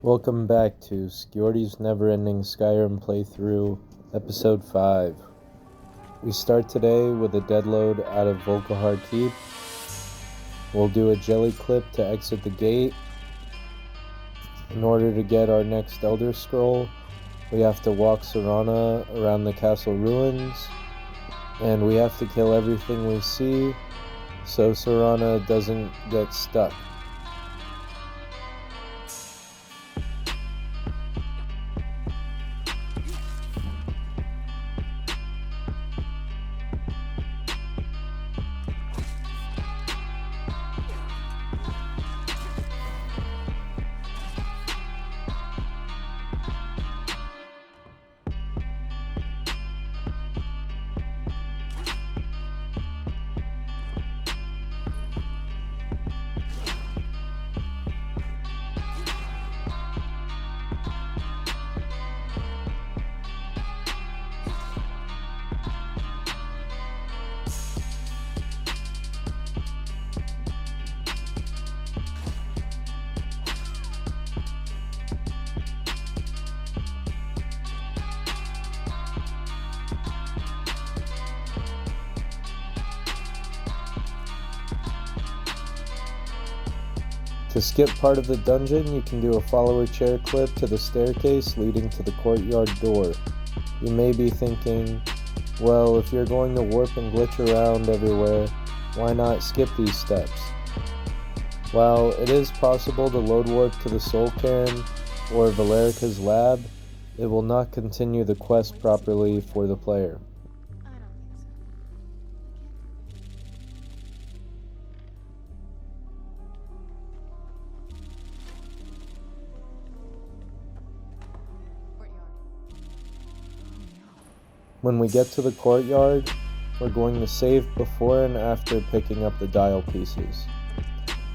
Welcome back to Skjordi's Never-Ending Skyrim playthrough, Episode 5. We start today with a deadload out of Volkahar Keep. We'll do a jelly clip to exit the gate. In order to get our next Elder Scroll, we have to walk Serana around the castle ruins, and we have to kill everything we see so Serana doesn't get stuck. To skip part of the dungeon, you can do a follower chair clip to the staircase leading to the courtyard door. You may be thinking, well, if you're going to warp and glitch around everywhere, why not skip these steps? While it is possible to load warp to the Soul Cairn or Valerica's lab, it will not continue the quest properly for the player. When we get to the courtyard, we're going to save before and after picking up the dial pieces.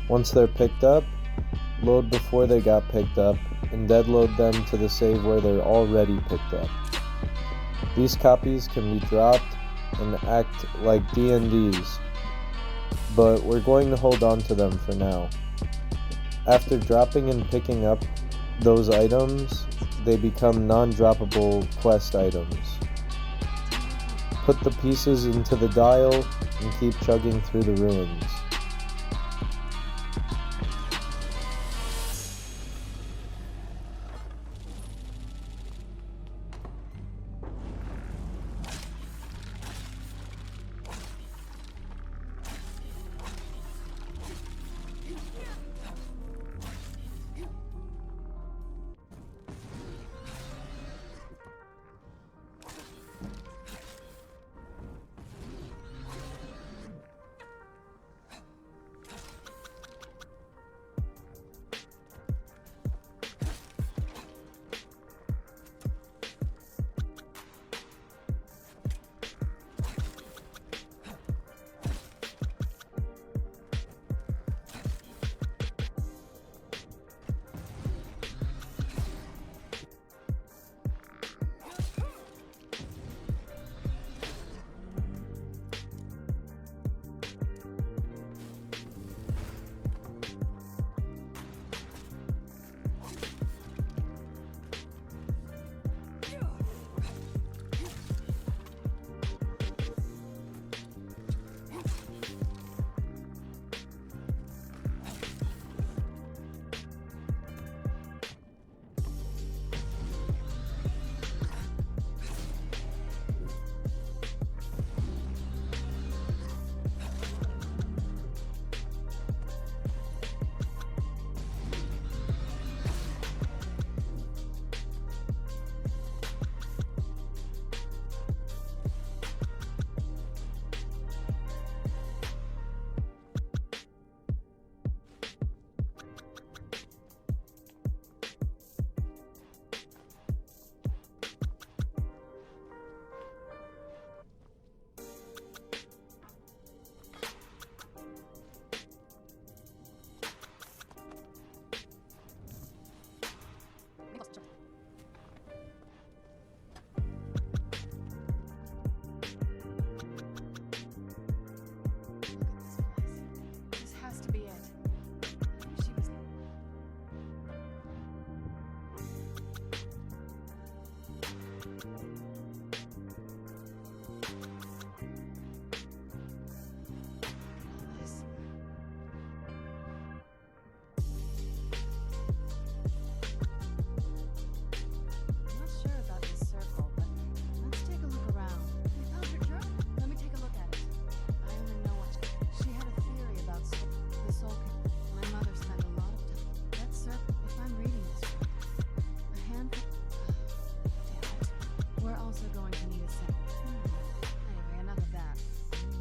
Once they're picked up, load before they got picked up, and deadload them to the save where they're already picked up. These copies can be dropped and act like D&Ds, but we're going to hold on to them for now. After dropping and picking up those items, they become non-droppable quest items. Put the pieces into the dial and keep chugging through the ruins.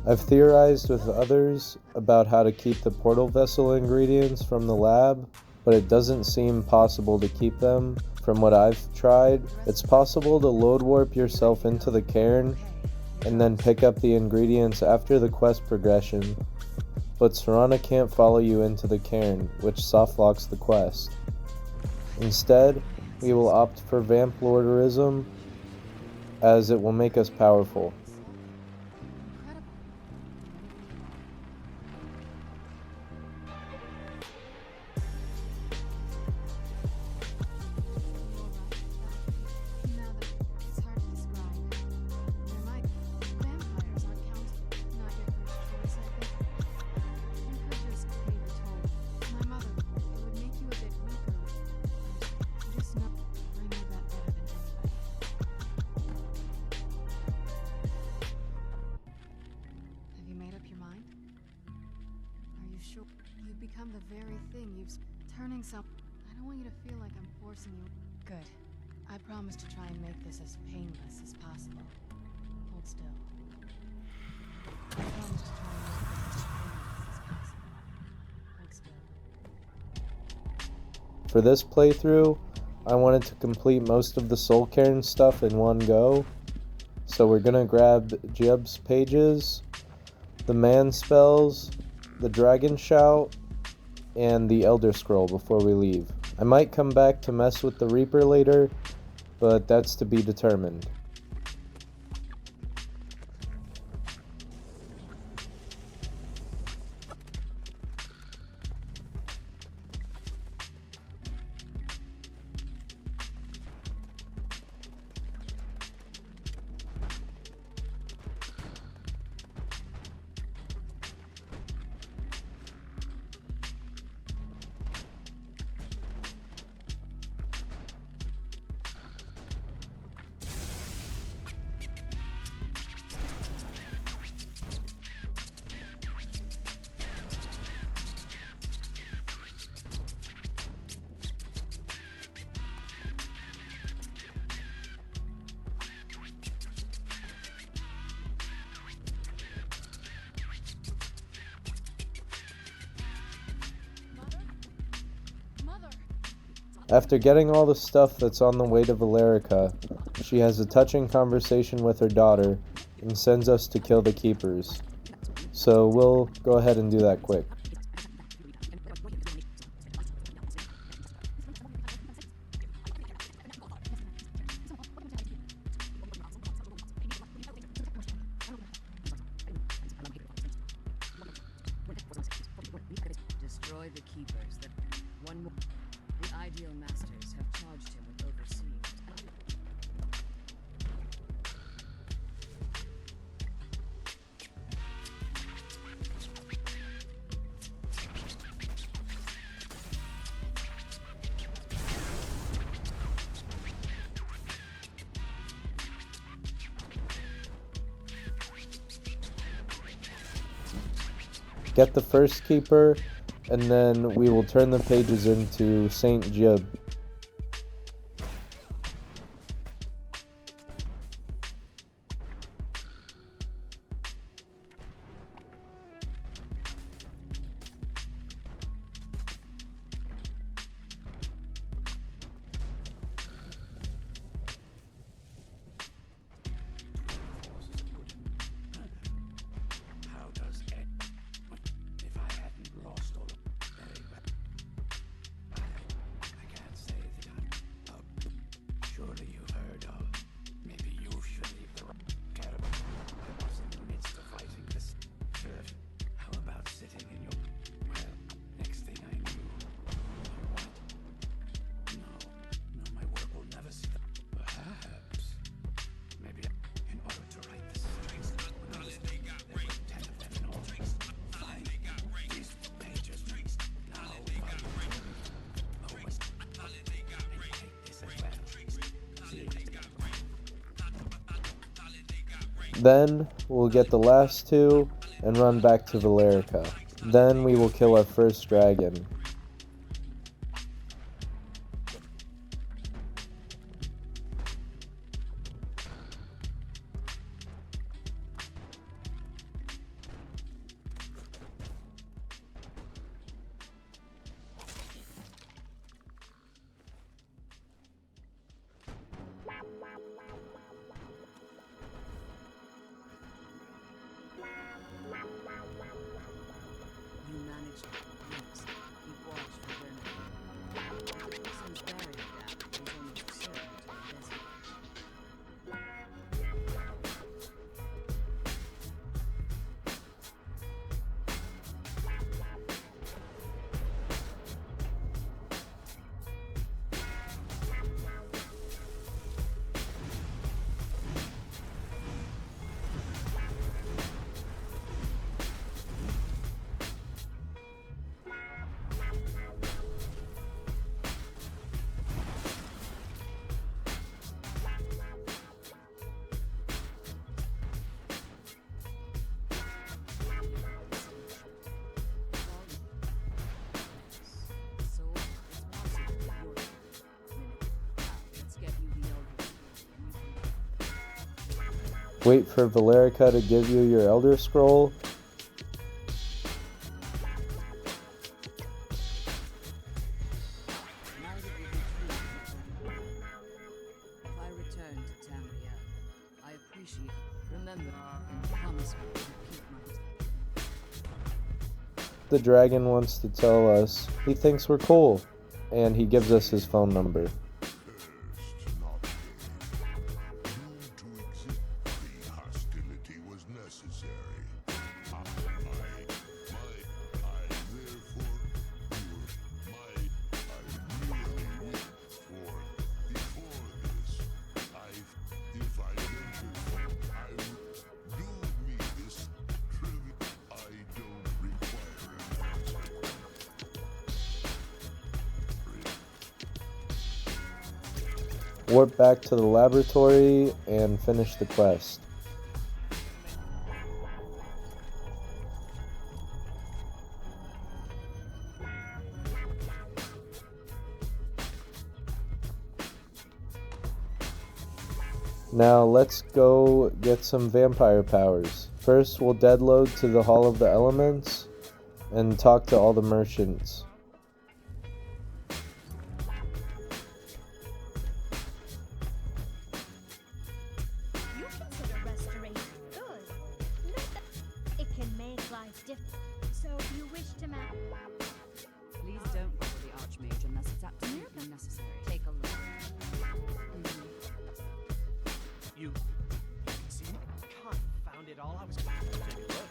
I've theorized with others about how to keep the portal vessel ingredients from the lab, but it doesn't seem possible to keep them from what I've tried. It's possible to load warp yourself into the cairn and then pick up the ingredients after the quest progression, but Serana can't follow you into the cairn, which softlocks the quest. Instead, we will opt for Vamp Lorderism, as it will make us powerful. Become the very thing you've turning some. I don't want you to feel like I'm forcing you. Good. I promise to try and make this as painless as possible. Hold still. I promise to try and make this as painless as possible. Hold still. For this playthrough, I wanted to complete most of the Soul Cairn stuff in one go, so we're gonna grab Jib's pages, the man spells, the dragon shout, and the Elder Scroll before we leave. I might come back to mess with the Reaper later, but that's to be determined. After getting all the stuff that's on the way to Valerica, she has a touching conversation with her daughter and sends us to kill the Keepers. So we'll go ahead and do that quick. Destroy the Keepers. One more. The Ideal Masters have charged him with overseeing. Get the first Keeper, and then we will turn the pages into Saint Jib. Then we'll get the last two and run back to Valerica. Then we will kill our first dragon. Wait for Valerica to give you your Elder Scroll. Now that we've retreated, if I return to Tamriel, I appreciate. Remember and promise me to keep my. The dragon wants to tell us he thinks we're cool, and he gives us his phone number. Warp back to the laboratory and finish the quest. Now let's go get some vampire powers. First we'll deadload to the Hall of the Elements and talk to all the merchants. You consider restoration good. Note that it can make life different. So you wish to Please don't follow the Archmage unless it's absolutely necessary. Take a look. You can see me? Confound it all, I was going to take a look.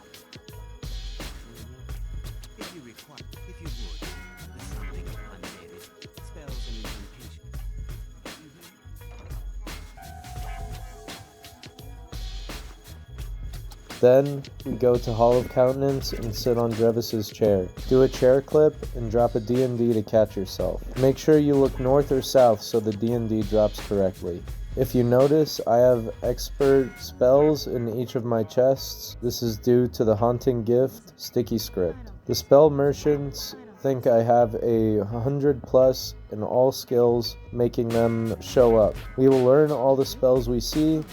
If you require, if you would, there's something undated. Spells and incantations. Then we go to Hall of Countenance and sit on Drevis's chair. Do a chair clip and drop a D&D to catch yourself. Make sure you look north or south so the D&D drops correctly. If you notice, I have expert spells in each of my chests. This is due to the Haunting Gift Sticky Script. The spell merchants think I have 100+ in all skills, making them show up. We will learn all the spells we see.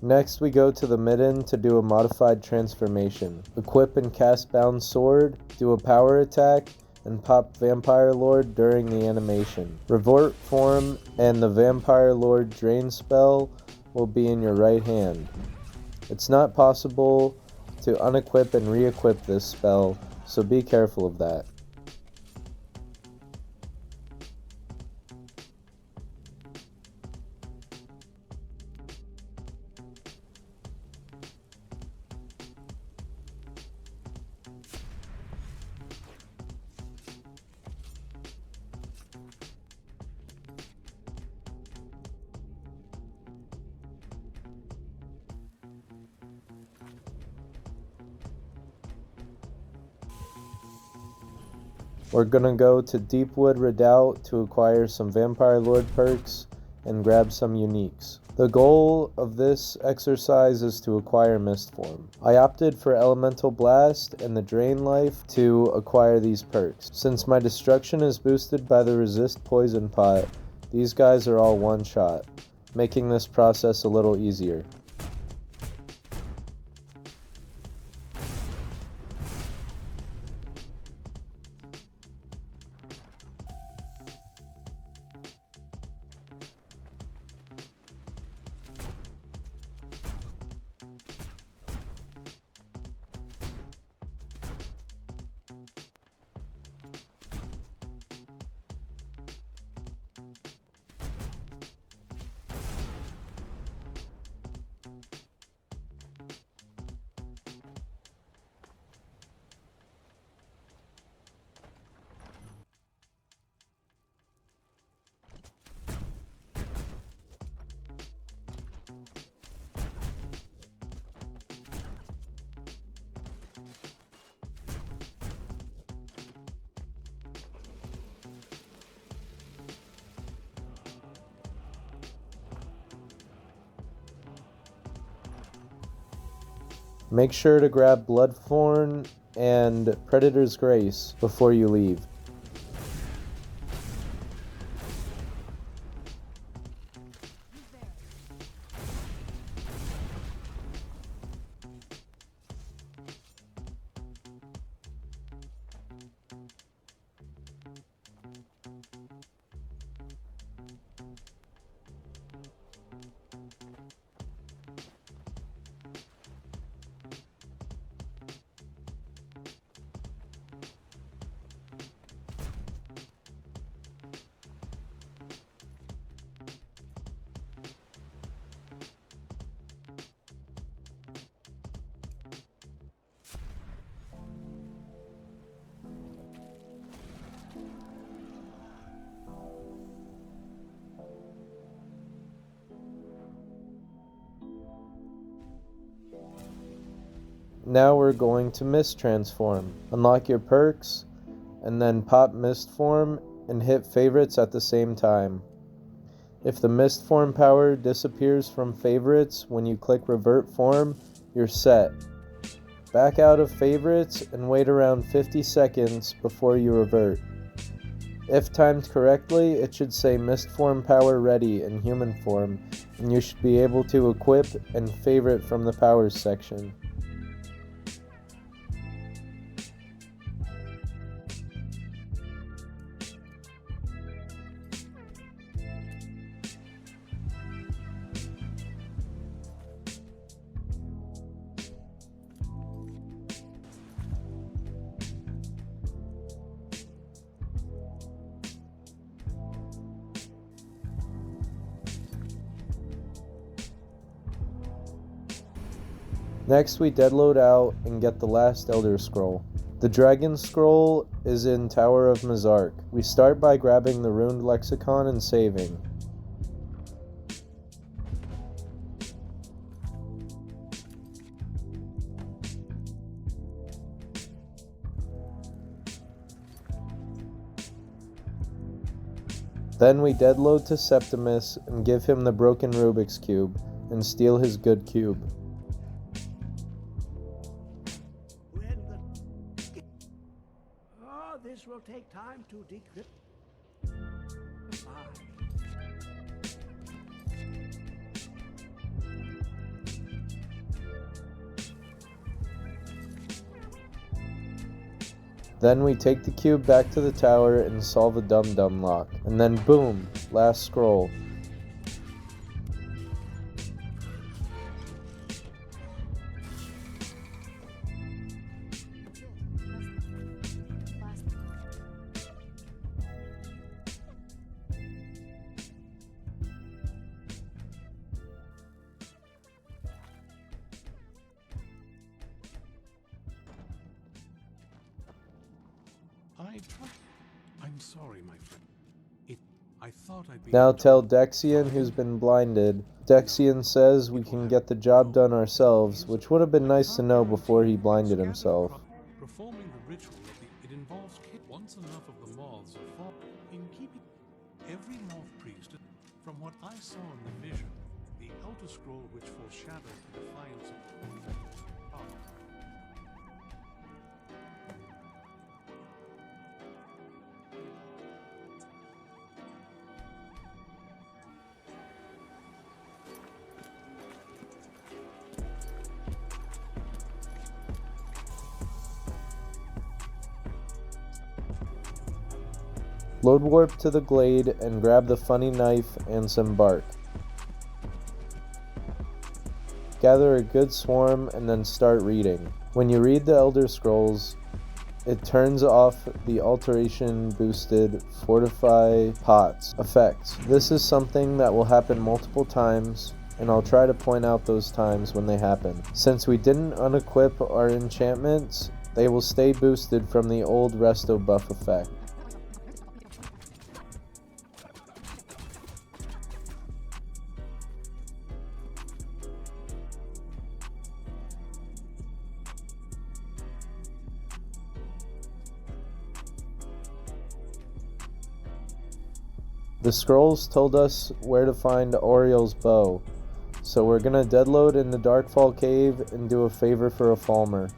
Next we go to the Midden to do a modified transformation. Equip and cast Bound Sword, do a power attack, and pop Vampire Lord during the animation. Revert form and the Vampire Lord Drain spell will be in your right hand. It's not possible to unequip and re-equip this spell, so be careful of that. We're gonna go to Deepwood Redoubt to acquire some Vampire Lord perks and grab some uniques. The goal of this exercise is to acquire Mist Form. I opted for Elemental Blast and the Drain Life to acquire these perks. Since my destruction is boosted by the Resist Poison pot, these guys are all one shot, making this process a little easier. Make sure to grab Bloodthorn and Predator's Grace before you leave. Now we're going to Mist Transform. Unlock your perks, and then pop Mist Form and hit favorites at the same time. If the Mist Form power disappears from favorites when you click Revert Form, you're set. Back out of favorites and wait around 50 seconds before you revert. If timed correctly, it should say Mist Form power ready in human form, and you should be able to equip and favorite from the powers section. Next we deadload out and get the last Elder Scroll. The Dragon Scroll is in Tower of Mizark. We start by grabbing the Runed Lexicon and saving. Then we deadload to Septimus and give him the broken Rubik's Cube and steal his good cube. This will take time to decrypt. Then we take the cube back to the tower and solve a dum-dum lock. And then boom, last scroll. I'm sorry, my friend. I thought I'd be... Now tell Dexian, who's been blinded. Dexian says we can get the job done ourselves, which would have been nice to know before he blinded himself. Performing the ritual, it involves once enough of the moths are fall. In keeping every moth priest, from what I saw in the vision, the the Elder Scroll which foreshadows the defiance of power. Load warp to the glade and grab the funny knife and some bark. Gather a good swarm and then start reading. When you read the Elder Scrolls, it turns off the alteration boosted fortify pots effects. This is something that will happen multiple times, and I'll try to point out those times when they happen. Since we didn't unequip our enchantments, they will stay boosted from the old resto buff effect. The scrolls told us where to find Oriel's bow, so we're gonna deadload in the Darkfall cave and do a favor for a Falmer.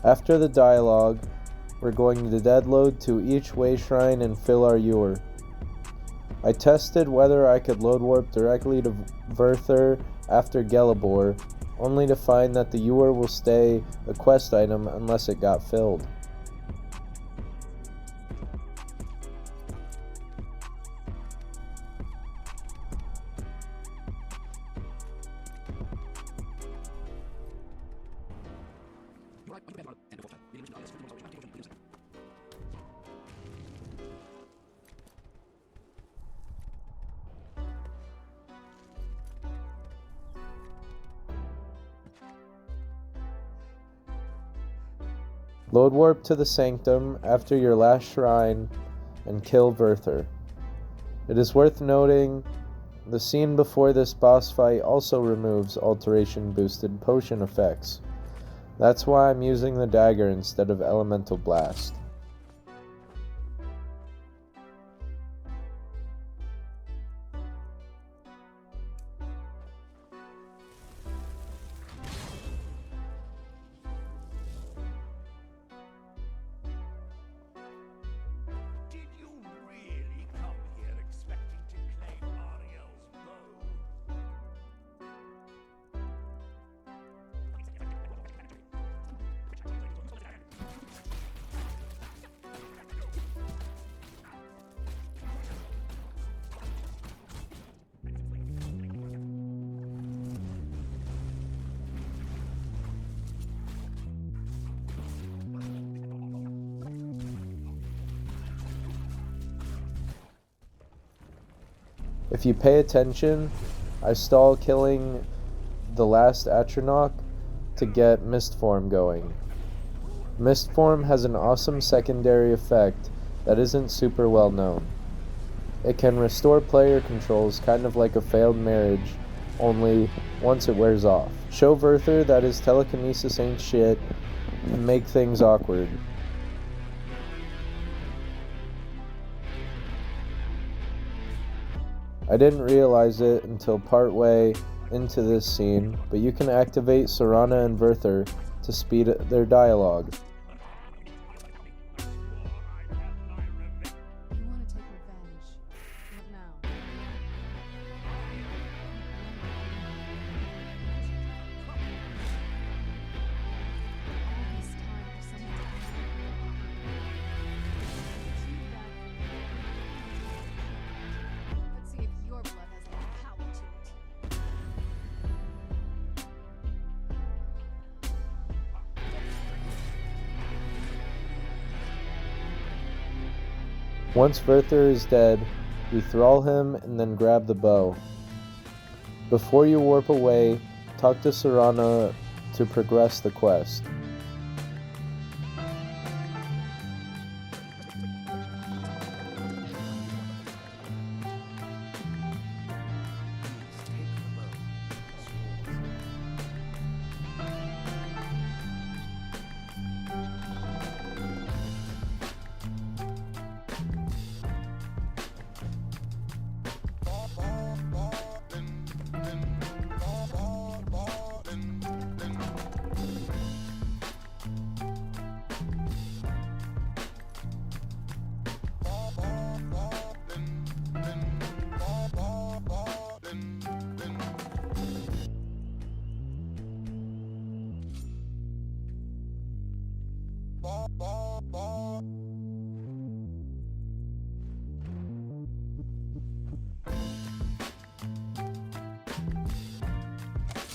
After the dialogue, we're going to deadload to each way shrine and fill our ewer. I tested whether I could load warp directly to Verther after Gelibor, only to find that the ewer will stay a quest item unless it got filled. Load warp to the Sanctum after your last shrine and kill Verther. It is worth noting, the scene before this boss fight also removes alteration boosted potion effects. That's why I'm using the dagger instead of elemental blast. Did you really come here expecting to claim Ariel's bow? If you pay attention, I stall killing the last Atronach to get Mist Form going. Mist Form has an awesome secondary effect that isn't super well known. It can restore player controls kind of like a failed marriage, only once it wears off. Show Verther that his telekinesis ain't shit, and make things awkward. I didn't realize it until partway into this scene, but you can activate Serana and Verther to speed their dialogue. You want to take revenge. What now? All this time for someone to come Let's see if your blood has any power to it. Once Verther is dead, we thrall him and then grab the bow. Before you warp away, talk to Serana to progress the quest.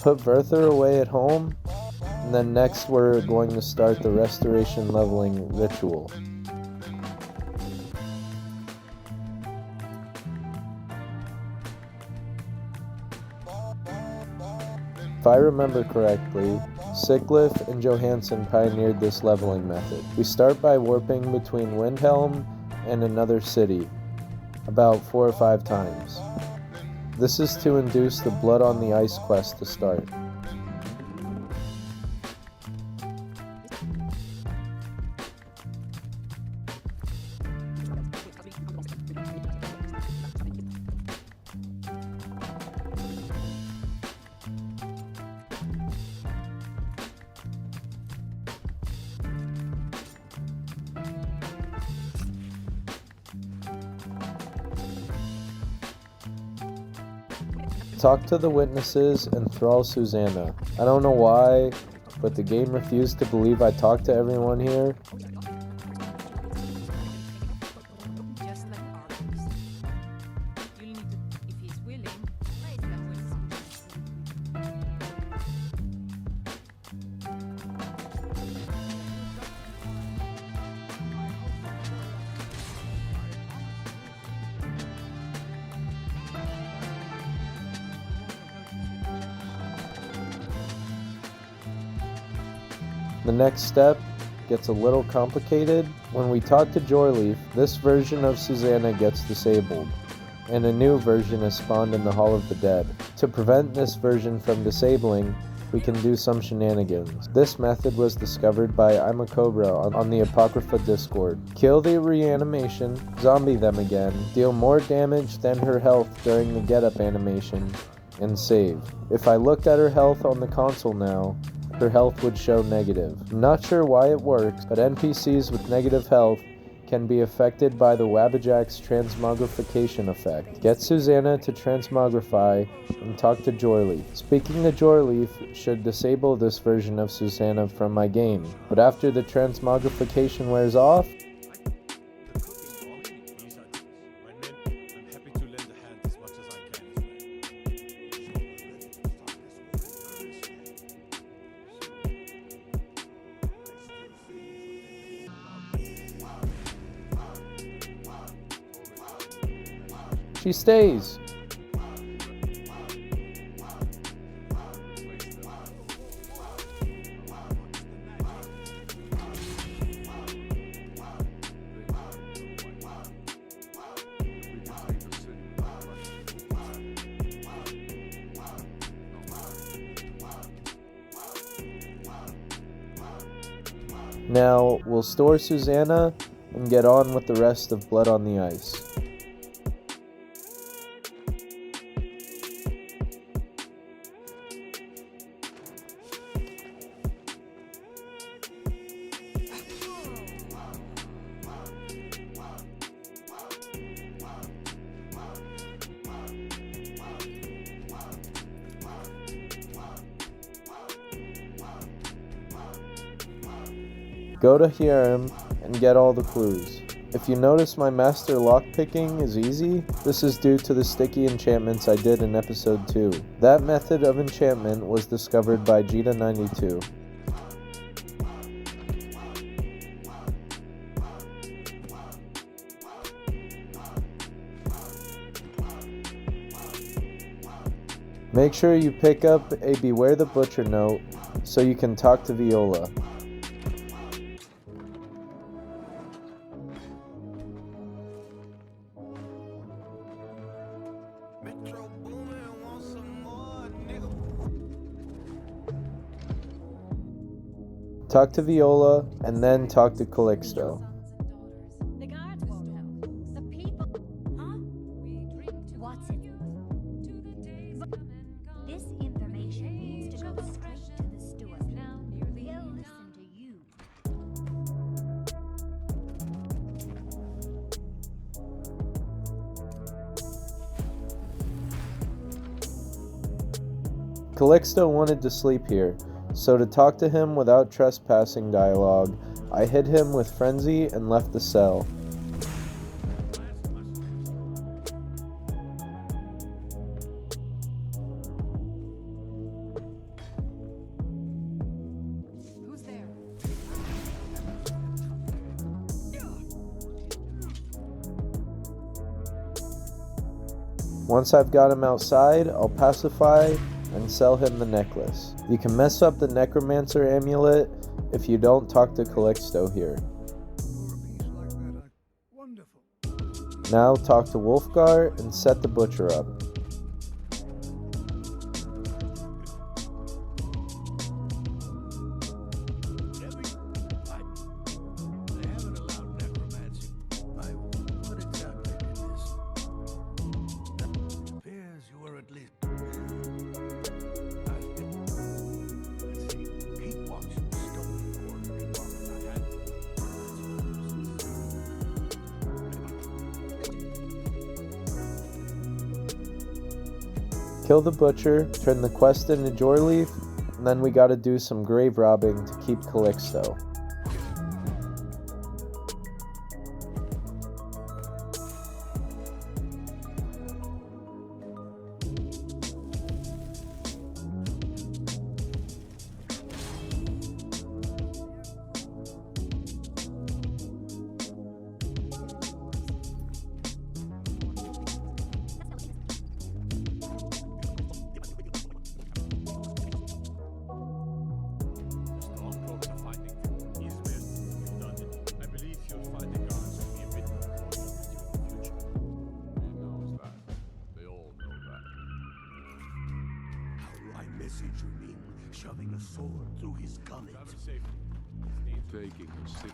Put Verther away at home, and then next we're going to start the restoration leveling ritual. If I remember correctly, Sickliffe and Johansson pioneered this leveling method. We start by warping between Windhelm and another city, about 4 or 5 times. This is to induce the Blood on the Ice quest to start. Talk to the witnesses and thrall Susanna. I don't know why, but the game refused to believe I talked to everyone here. Just like others. You'll need to, if he's willing, raise them with some. The next step gets a little complicated. When we talk to Jorleaf, this version of Susanna gets disabled, and a new version is spawned in the Hall of the Dead. To prevent this version from disabling, we can do some shenanigans. This method was discovered by I'm a Cobra on the Apocrypha Discord. Kill the reanimation, zombie them again, deal more damage than her health during the get-up animation, and save. If I looked at her health on the console now, her health would show negative. I'm not sure why it works, but NPCs with negative health can be affected by the Wabbajack's transmogrification effect. Get Susanna to transmogrify and talk to Jorleaf. Speaking to Jorleaf should disable this version of Susanna from my game, but after the transmogrification wears off, she stays. Now, we'll store Susanna and get on with the rest of Blood on the Ice. Go to Skyrim and get all the clues. If you notice my master lockpicking is easy, this is due to the sticky enchantments I did in episode 2. That method of enchantment was discovered by Jita92. Make sure you pick up a Beware the Butcher note so you can talk to Viola. Metro Boomin wants some more, nigga. Talk to Viola, and then talk to Calixto. The guards won't help. The people. Huh? What's it? This information needs to go straight to the steward. He'll listen to you. Calixto wanted to sleep here, so to talk to him without trespassing dialogue, I hit him with frenzy and left the cell. Who's there? Once I've got him outside, I'll pacify and sell him the necklace. You can mess up the necromancer amulet if you don't talk to Calixto here. Wonderful. Now talk to Wolfgar and set the butcher up. They haven't allowed necromancy. What exactly did this? Appears you were at least. Keep watching the stone quarter in Kill the butcher, turn the quest into Jorleaf, and then we gotta do some grave robbing to keep Calixto. message you mean, shoving a sword through his gullet. Taking a sip.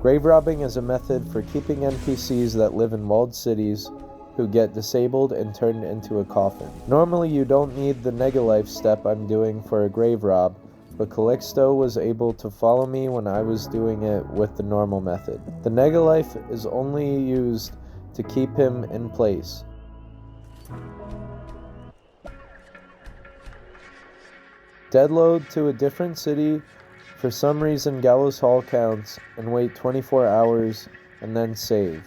Grave robbing is a method for keeping NPCs that live in walled cities who get disabled and turned into a coffin. Normally you don't need the Negalife step I'm doing for a grave rob, but Calixto was able to follow me when I was doing it with the normal method. The Negalife is only used to keep him in place. Deadload to a different city. For some reason, Gallows Hall counts, and wait 24 hours, and then save.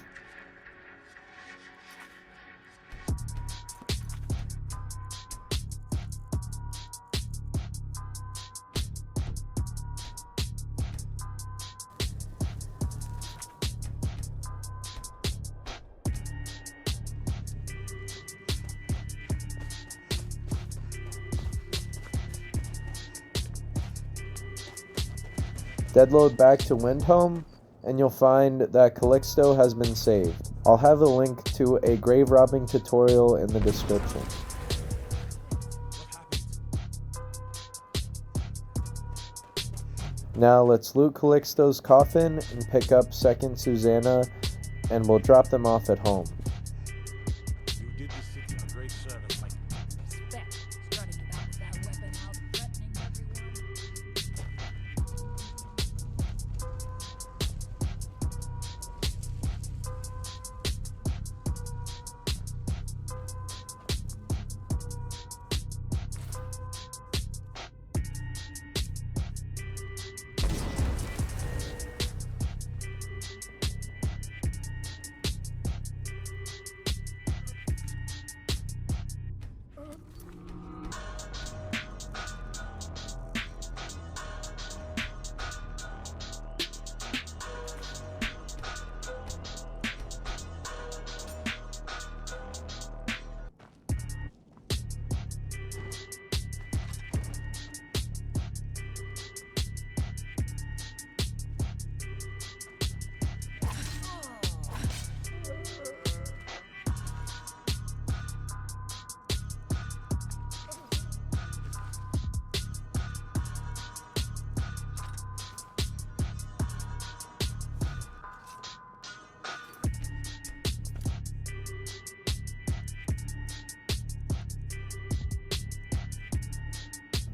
Deadload back to Windhome, and you'll find that Calixto has been saved. I'll have a link to a grave robbing tutorial in the description. Now let's loot Calixto's coffin and pick up Second Susanna, and we'll drop them off at home. You did the city a great service, like Respect. Strutting about with that weapon out, threatening everyone.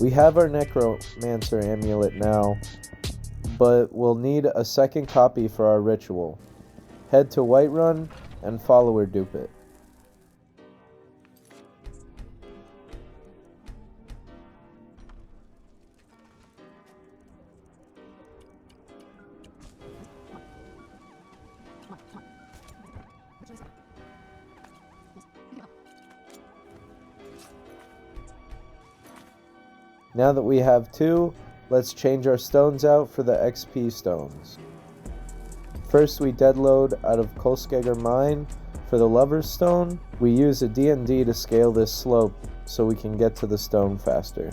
We have our necromancer amulet now, but we'll need a second copy for our ritual. Head to Whiterun and follower dupe it. Now that we have 2, let's change our stones out for the XP stones. First we deadload out of Skjordi mine for the lover's stone. We use a D&D to scale this slope so we can get to the stone faster.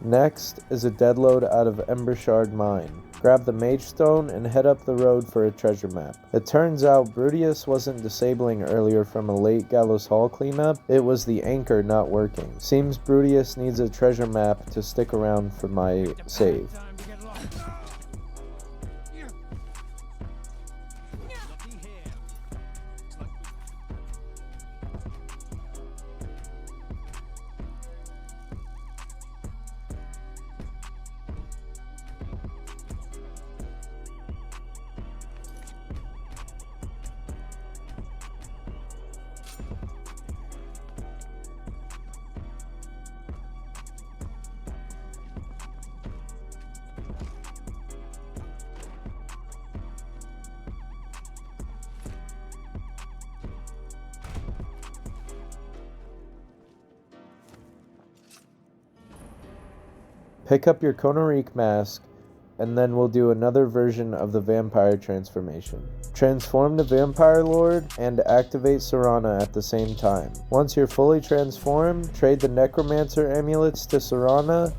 Next is a deadload out of Embershard mine. Grab the mage stone and head up the road for a treasure map. It turns out Brudius wasn't disabling earlier from a late Gallows Hall cleanup, it was the anchor not working. Seems Brudius needs a treasure map to stick around for my save. Pick up your Konarik mask, and then we'll do another version of the vampire transformation. Transform to Vampire Lord and activate Serana at the same time. Once you're fully transformed, trade the Necromancer amulets to Serana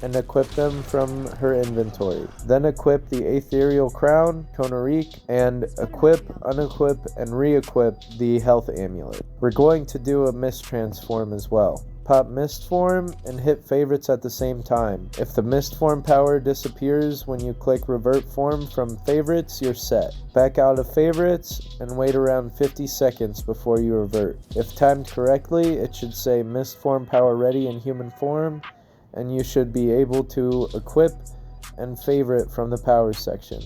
and equip them from her inventory. Then equip the Ethereal Crown, Konarik, and equip, unequip, and re-equip the Health Amulet. We're going to do a Mist Transform as well. Pop Mist Form and hit favorites at the same time. If the Mist Form power disappears when you click Revert Form from favorites, you're set. Back out of favorites and wait around 50 seconds before you revert. If timed correctly, it should say Mist Form power ready in human form, and you should be able to equip and favorite from the power section.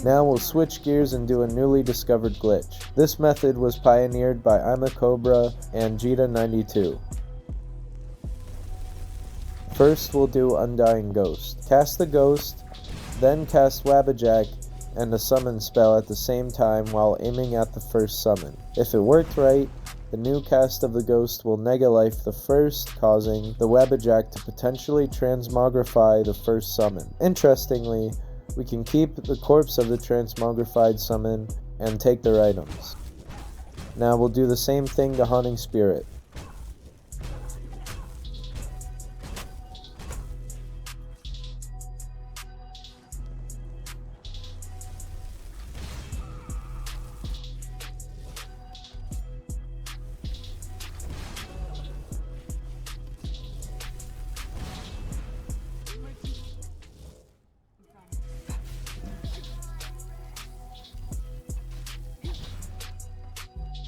Now we'll switch gears and do a newly discovered glitch. This method was pioneered by I'm a Cobra and Jita92. First we'll do Undying Ghost. Cast the Ghost, then cast Wabbajack and a summon spell at the same time while aiming at the first summon. If it worked right, the new cast of the Ghost will nega-life the first, causing the Wabbajack to potentially transmogrify the first summon. Interestingly, we can keep the corpse of the transmogrified summon and take their items. Now we'll do the same thing to Haunting Spirit.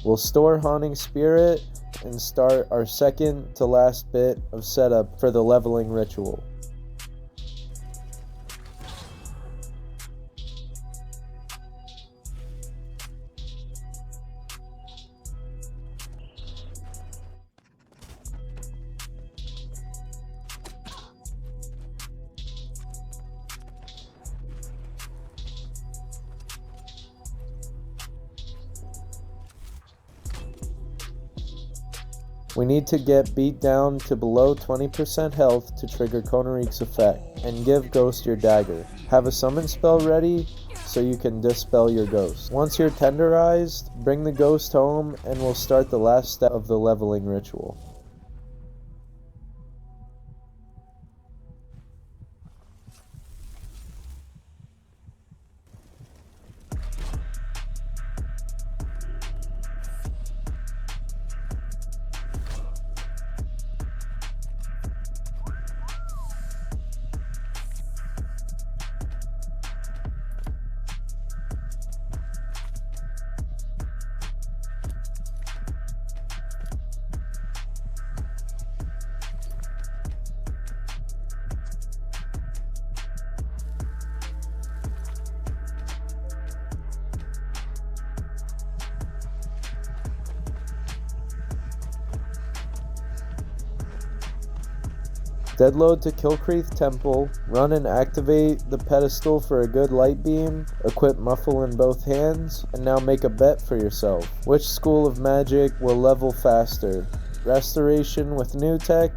We'll store Haunting Spirit and start our second to last bit of setup for the leveling ritual. We need to get beat down to below 20% health to trigger Konarik's effect, and give Ghost your dagger. Have a summon spell ready so you can dispel your ghost. Once you're tenderized, bring the ghost home and we'll start the last step of the leveling ritual. Deadload to Kilcreath Temple, run and activate the pedestal for a good light beam, equip Muffle in both hands, and now make a bet for yourself. Which school of magic will level faster? Restoration with new tech,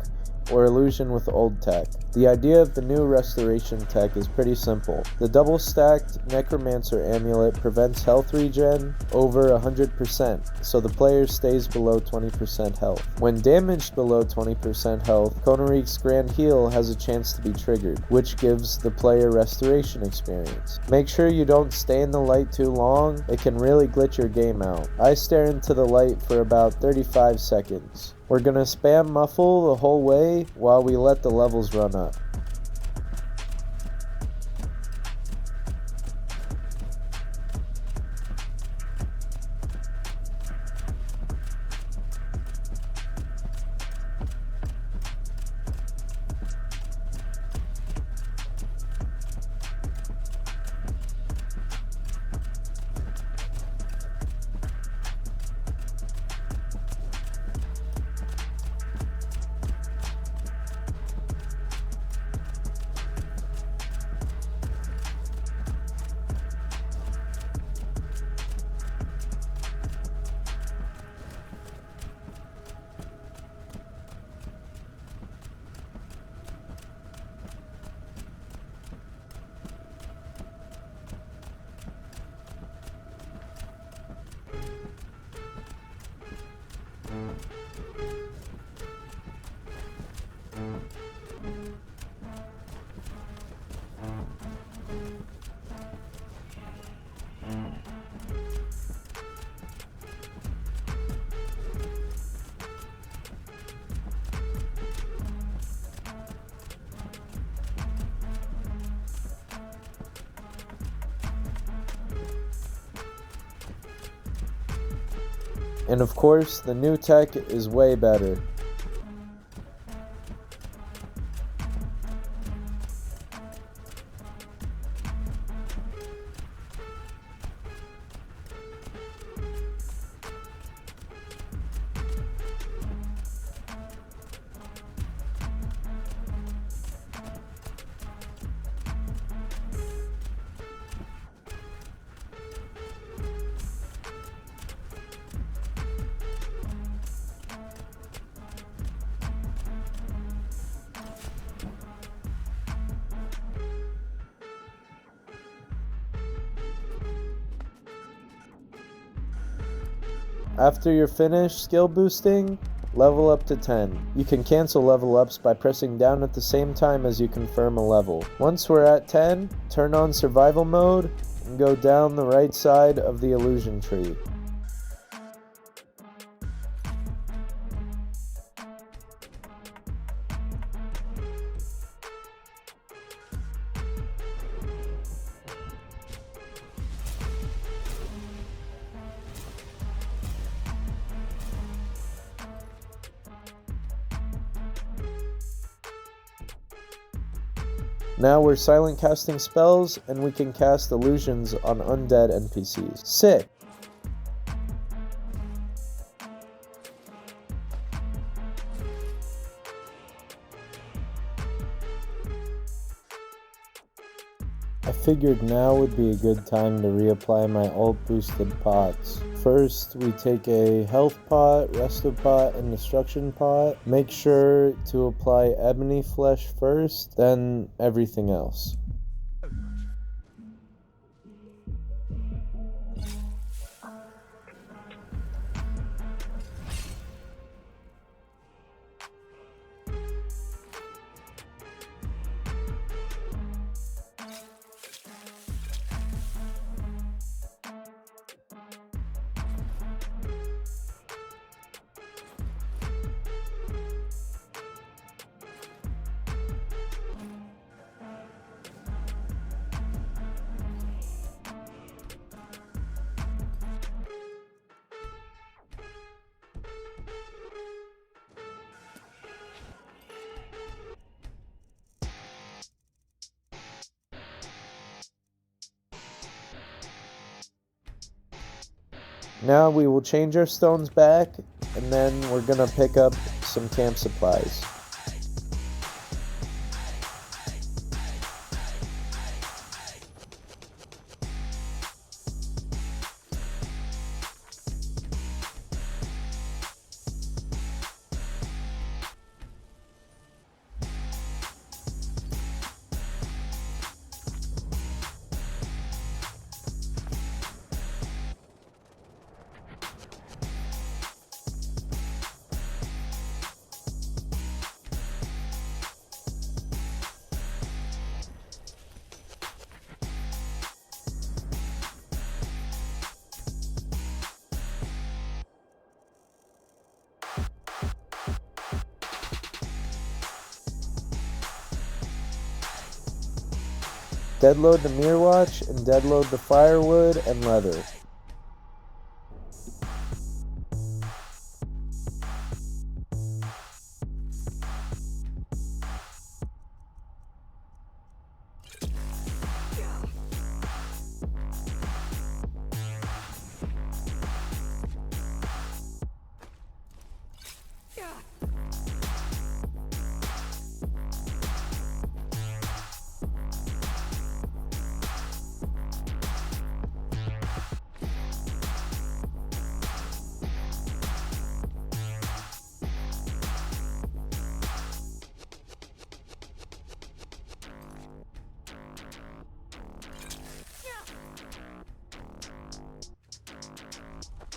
or illusion with old tech? The idea of the new restoration tech is pretty simple. The double-stacked Necromancer amulet prevents health regen over 100%, so the player stays below 20% health. When damaged below 20% health, Konarik's Grand Heal has a chance to be triggered, which gives the player restoration experience. Make sure you don't stay in the light too long, it can really glitch your game out. I stare into the light for about 35 seconds. We're gonna spam Muffle the whole way while we let the levels run up. And of course, the new tech is way better. After you're finished skill boosting, level up to 10. You can cancel level ups by pressing down at the same time as you confirm a level. Once we're at 10, turn on survival mode and go down the right side of the illusion tree. Now we're silent casting spells, and we can cast illusions on undead NPCs. Sick! I figured now would be a good time to reapply my ult boosted pots. first we take a health pot, resto pot, and destruction pot. Make sure to apply ebony flesh first, then everything else. Now we will change our stones back, and then we're gonna pick up some camp supplies. Deadload the mirror watch and deadload the firewood and leather.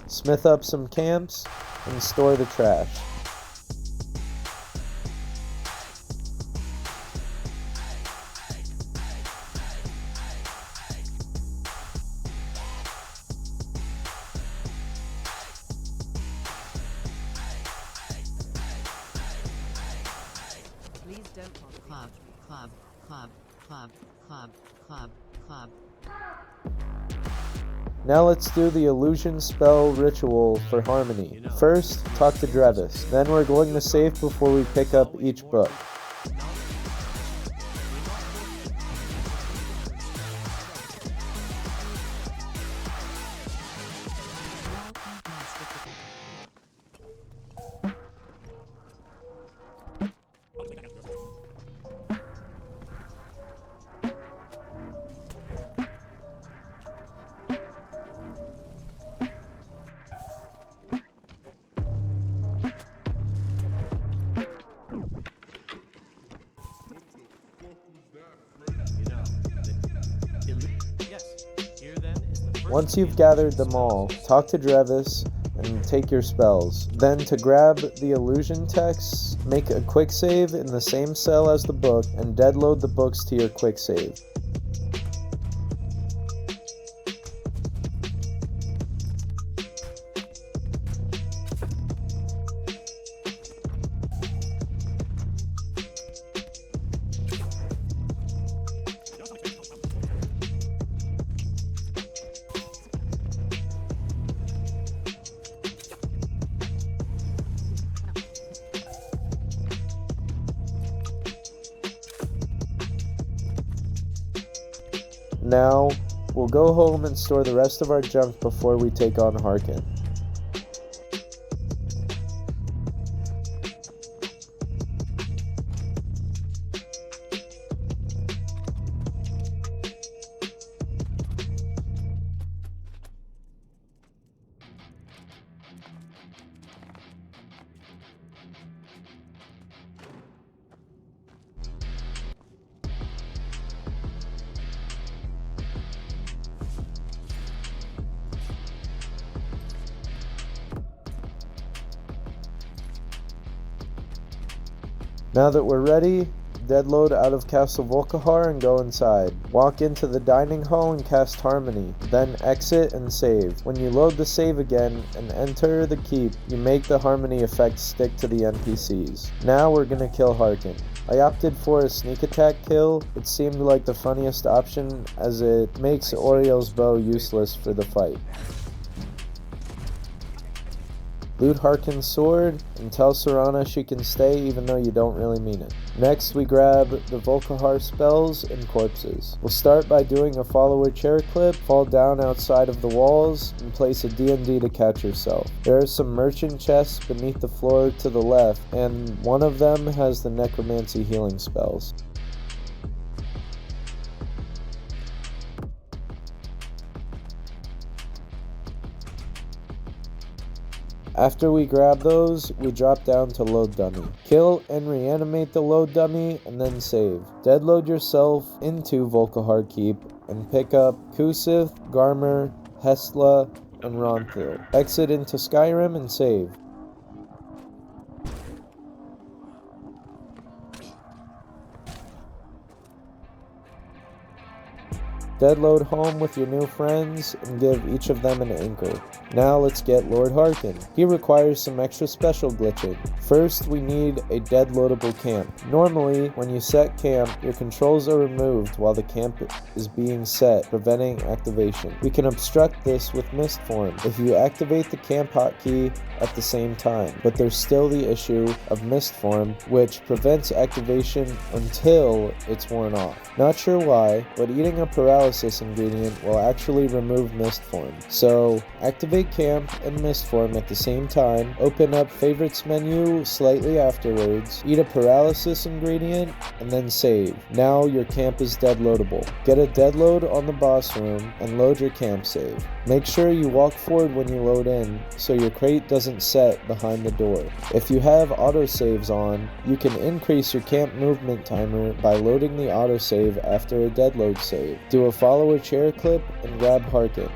Smith up some camps and store the trash. Please don't club, club, club, club, club, club, club. Now let's do the illusion spell ritual for harmony. First, talk to Drevis. Then we're going to save before we pick up each book. Once you've gathered them all, talk to Drevis and take your spells. Then to grab the illusion texts, make a quick save in the same cell as the book and deadload the books to your quick save. Now, we'll go home and store the rest of our junk before we take on Harkin. Now that we're ready, deadload out of Castle Volkihar and go inside. Walk into the dining hall and cast Harmony, then exit and save. When you load the save again and enter the keep, you make the Harmony effect stick to the NPCs. Now we're gonna kill Harkin. I opted for a sneak attack kill. It seemed like the funniest option as it makes Oriel's bow useless for the fight. Loot Harkin's sword and tell Serana she can stay even though you don't really mean it. Next we grab the Volkihar spells and corpses. We'll start by doing a follower chair clip, fall down outside of the walls, and place a D&D to catch yourself. There are some merchant chests beneath the floor to the left, and one of them has the necromancy healing spells. After we grab those, we drop down to load dummy. Kill and reanimate the load dummy and then save. Deadload yourself into Volkihar Keep and pick up Kusith, Garmer, Hestla, and Ronthil. Exit into Skyrim and save. Deadload home with your new friends and give each of them an anchor. Now let's get Lord Harkin. He requires some extra special glitching. First, we need a deadloadable camp. Normally, when you set camp, your controls are removed while the camp is being set, preventing activation. We can obstruct this with mist form if you activate the camp hotkey at the same time, but there's still the issue of mist form, which prevents activation until it's worn off. Not sure why, but eating a paralysis ingredient will actually remove mist form. So, activate camp and mist form at the same time, open up favorites menu slightly afterwards, eat a paralysis ingredient, and then save. Now your camp is deadloadable. Get a deadload on the boss room and load your camp save. Make sure you walk forward when you load in so your crate doesn't set behind the door. If you have autosaves on, you can increase your camp movement timer by loading the autosave after a deadload save. Do a follower chair clip and grab Harkin.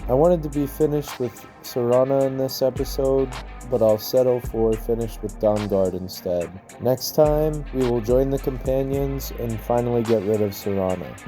I wanted to be finished with Serana in this episode, but I'll settle for finished with Dawnguard instead. Next time, we will join the companions and finally get rid of Serana.